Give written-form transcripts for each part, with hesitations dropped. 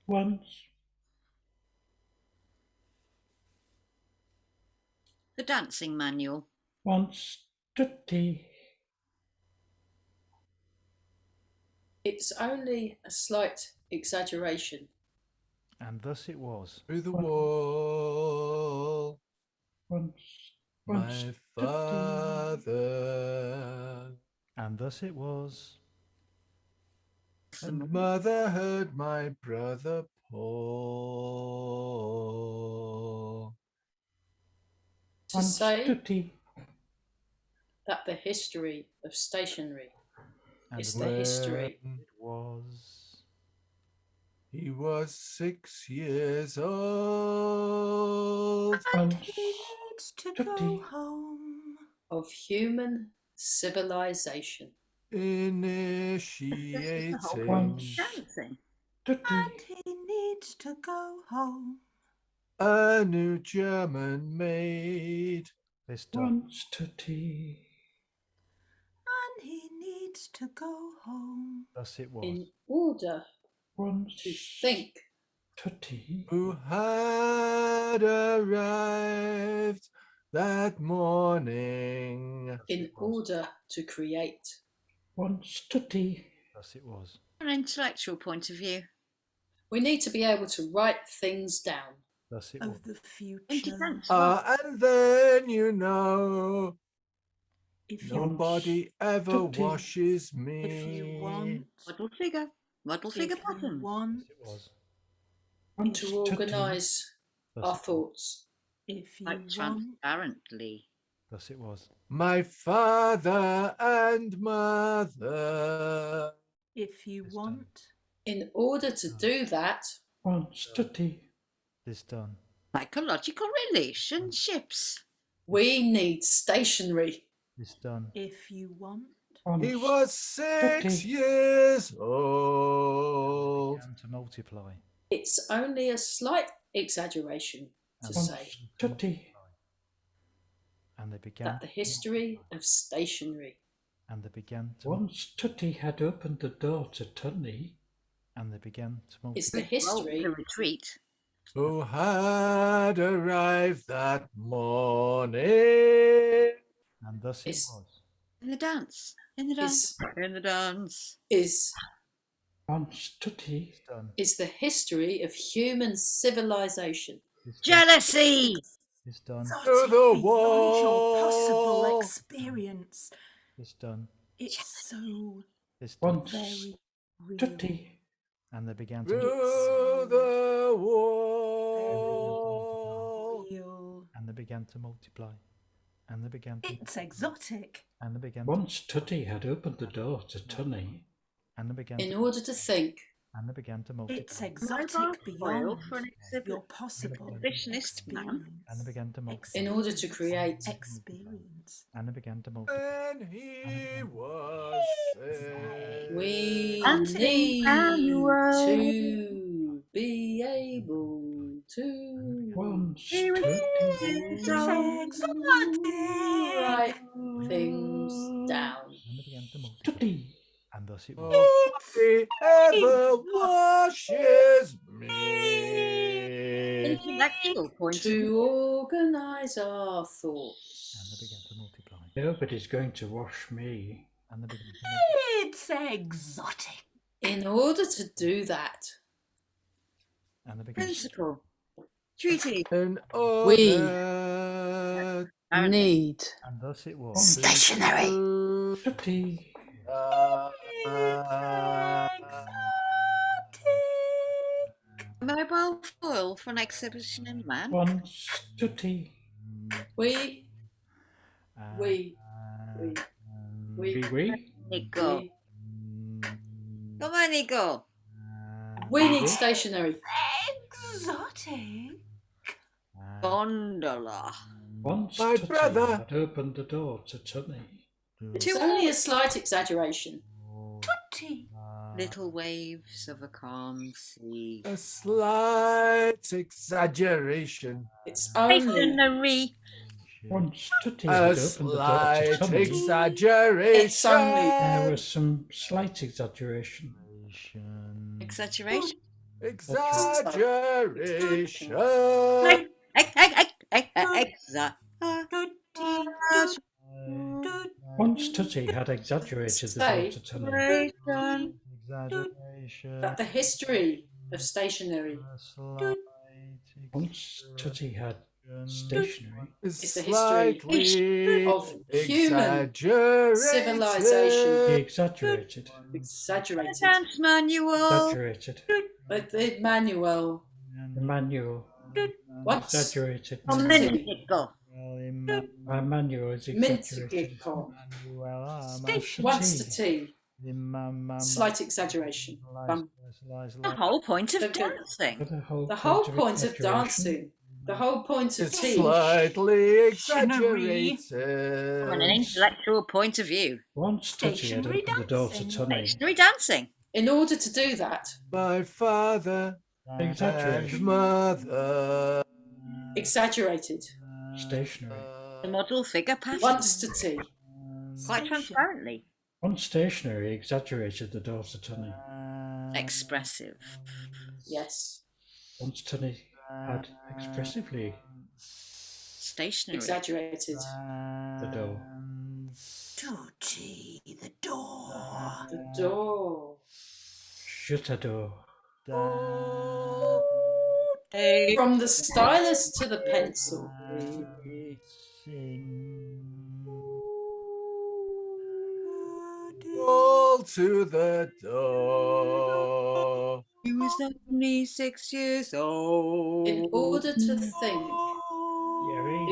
once, The dancing manual. once, Tutti, It's only a slight exaggeration. And thus it was. Through the One. wall, once, my father And thus it was. and mother heard my brother Paul. To once, say Tutti, that the history of stationery And is when the history. When it was. he was 6 years old. once, He needs to Tutti. go home. Of human civilization. Initiating Once. Dancing. Tutti, And he needs to go home. a new German maid. This done. once, Tutti, And he needs to go home. Thus it was. In order once, to think Tutti, Who had arrived that morning. in order to create. once, Tutti, Thus it was. From an intellectual point of view. We need to be able to write things down. Thus it was. Of the future. In defence. And then If you, nobody ever Tutti. washes me. if you want. Muddle figure. Muddle figure If you bottom. want. Thus it was. once, To Tutti, organise Thus our it was. thoughts. If you Like want. transparently. Thus it was. My father and mother. If you This want. In order to do that, once, Tutti, This done. Psychological relationships. we need stationery. This done. If you want. once, He was 6 Tutti. years old. Began to multiply. It's only a slight exaggeration to And once, say Tutti, And they began. that the history of stationery And they began to. once Tutti had opened the door to Tunny, And they began to is multiply. the history The retreat. Who had arrived that morning. And thus it Is- was. In the dance. In the dance. In the dance. is once Tutti, This done. is the history of human civilization. This done. Jealousy. This done. To the Beyond your wall. possible experience. This done. It's so This done. once very real. Tutti, And they began to. Through the Very wall. real. And they began to multiply. And they began to. It's exotic. And they began to. once Tutti had opened the door to Tunny, And they began In to. order to think, And they began to multiply. It's exotic Foil beyond for an exhibit. your possible Exhibitionist man. experience. And they began to multiply. in order to create, Experience. And they began to multiply. When he was 6. we Dancing need manual. to be able to once Here it Tutti, It's exotic. write things down. And they began to multiply. Tutti, And thus it was. Nobody ever washes me. Intellectual point of To view. organise our thoughts. And they began to multiply. nobody's going to wash me, And they began to multiply. It's exotic. In order to do that, And they began to. Principle. Treaty. In We- order need And thus it was. once Stationary. to Tutti, Mobile foil for an exhibition in man. once Tutti, we we wee wee, Nico. we, Come on, Nico. we need stationery. Exotic. Gondola. once My Tutti brother. had opened the door to Tunny, It's only a slight exaggeration. Tutti. Little waves of a calm sea. A slight exaggeration. It's only Stationary. once Tutti A had opened the door slight to Tunny, exaggeration. It's only- there was some slight exaggeration, Exaggeration. Exaggeration. Once Tutty had exaggerated the door to Tunny. Exaggeration. That the history of stationery Once Tutty had stationery. Is the history slightly of human exaggerated. civilization. He exaggerated. Exaggerated. Dance manual. Exaggerated. But the manual. The manual. What? Exaggerated. Minticle. My manual is exaggerated. Minticle. Station. Once to tea. Slight exaggeration. The whole point of The- dancing. For the whole The whole point point of exaggeration. dancing. The whole point of It's tea. slightly Dictionary. exaggerated. From an intellectual point of view. Once Tutty had Stationary opened the door to dancing. Tunny. Stationary dancing. In order to do that, My father and Exaggeration. mother. exaggerated. Stationary. The model figure pattern. Once to tea. Quite transparently. Once stationary exaggerated the door to Tunny. Expressive. Yes. Once Tunny had expressively Stationary. Exaggerated. the door. Tutti, the door. The door. Shut a door. From the stylus to the pencil. All to the door. He was only 6 years old. In order to think.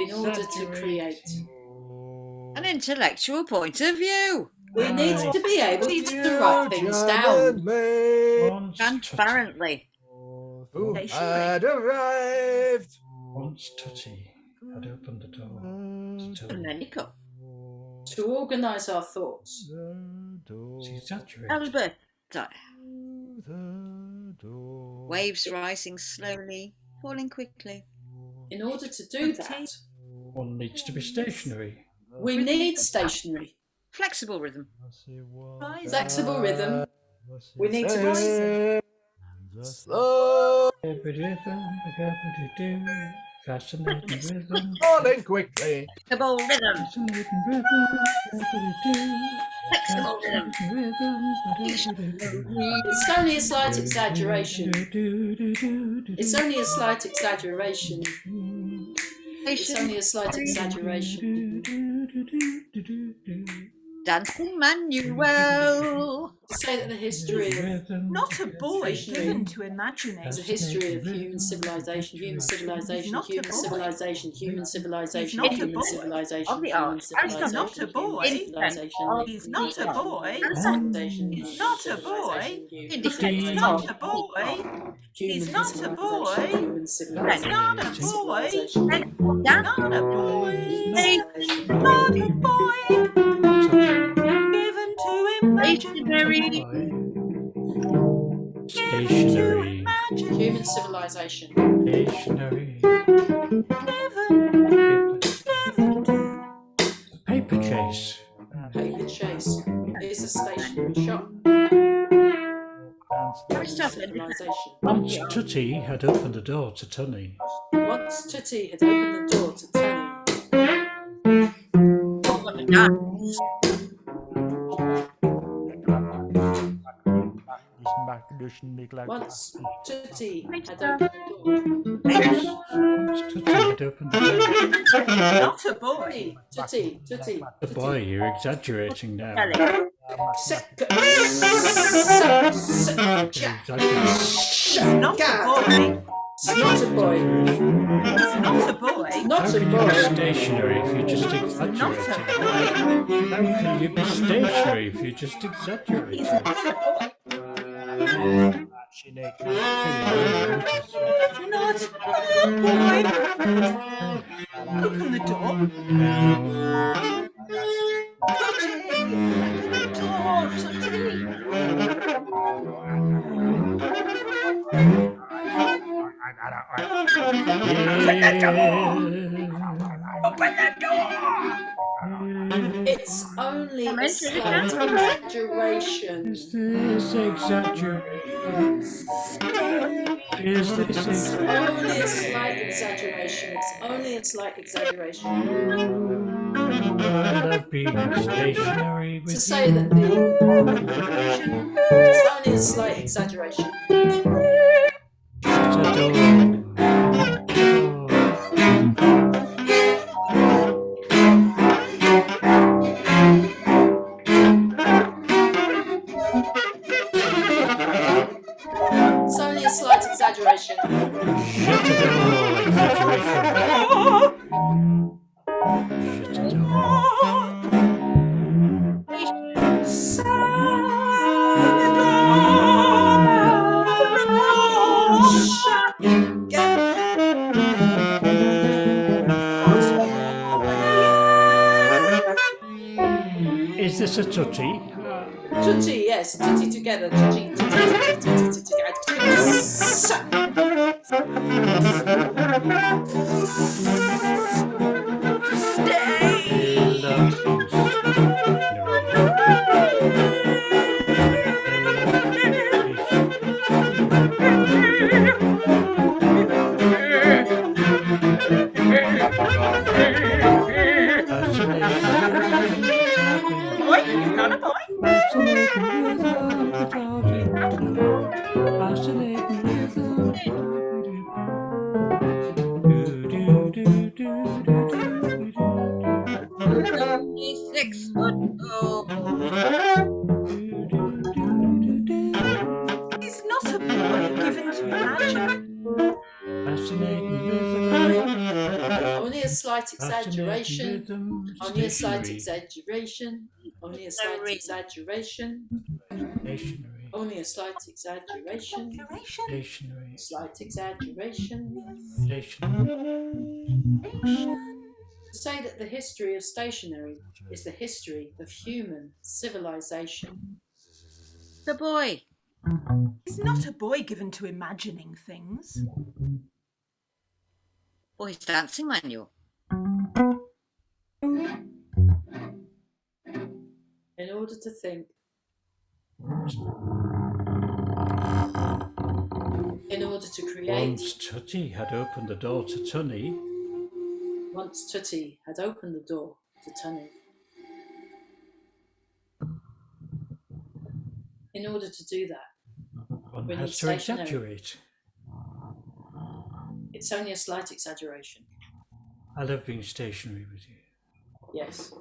In order to create. An intellectual point of view. We need to be able to You write things down. gentlemen Once Transparently. who Stationary. had arrived. Once Tutty had opened the door to And Tunny. then you go. To organise our thoughts. It's exaggerated. Albert. Waves rising slowly, falling quickly. In order to do that, One needs to be stationary. we need stationery. Flexible rhythm. Flexible rhythm. We need to Say slow, Every rhythm, do, fascinating rhythm, falling quickly. Flexible rhythm. fascinating rhythm, do, Flexible rhythm. It's only a slight exaggeration. It's only a slight exaggeration. It's only a slight exaggeration. Dancing manual. To say that the history of Not a boy Stationary. given to imagination. There's a history of human civilization, human civilization, Not a human boy. civilization, human civilization, not a human boy. civilization, Of the human arts. civilization, Not a boy. human civilization, He's not a boy. civilization, He's not a boy. human In defense He's of not a boy. He's not a civilization, boy. human civilization, Not a human boy. civilization, Dance. Not a boy. civilization. Not a boy. Given to imagine. Stationary. Stationary. Human civilization. Stationary. Paper chase. Paper chase is a stationary shop. Aristotle. Civilization. Once Tutty had opened the door to Tunny. Once Tutty had opened the door to Tunny, Dance. once Tutty had Once opened Once Tutty had opened the door. Not a boy. the door. Tutty. The boy, you're exaggerating now. Kelly. You're exaggerating. Not a boy. It's not a boy. Not a boy. Not How a can you be boy. stationary if you're just Not exaggerating? a boy. How can you be stationary if you're just He's exaggerating? not a boy. He's not a boy. Open the door. Open the door! It's only a Mention it slight again. exaggeration. Is this exaggeration? Is this It's exaggeration? only a slight exaggeration. It's only a slight exaggeration. I love being stationary To with say you. that it's only a slight exaggeration. Shut the door. It's only a slight exaggeration. Shut the door. Exaggeration. Shut the door. Is this a tutty? Tutti, yes, tutti together. Tutti, tutti, tutti, tutti, Boy, you've got a boy. He's 6 foot tall. He's not a boy given to imagine. only a slight exaggeration. Only a slight exaggeration. Only a slight exaggeration. Stationary. Only a slight exaggeration. Duration. Stationary. Slight exaggeration. Stationary. To say that the history of stationery is the history of human civilization. The boy. He's not a boy given to imagining things. Boy's dancing manual. In order to think, in order to create, Once Tutty had opened the door to Tunny, once Tutti had opened the door to Tunny. In order to do that, one When has it's to stationary. exaggerate. it's only a slight exaggeration. I love being stationary with you. Yes.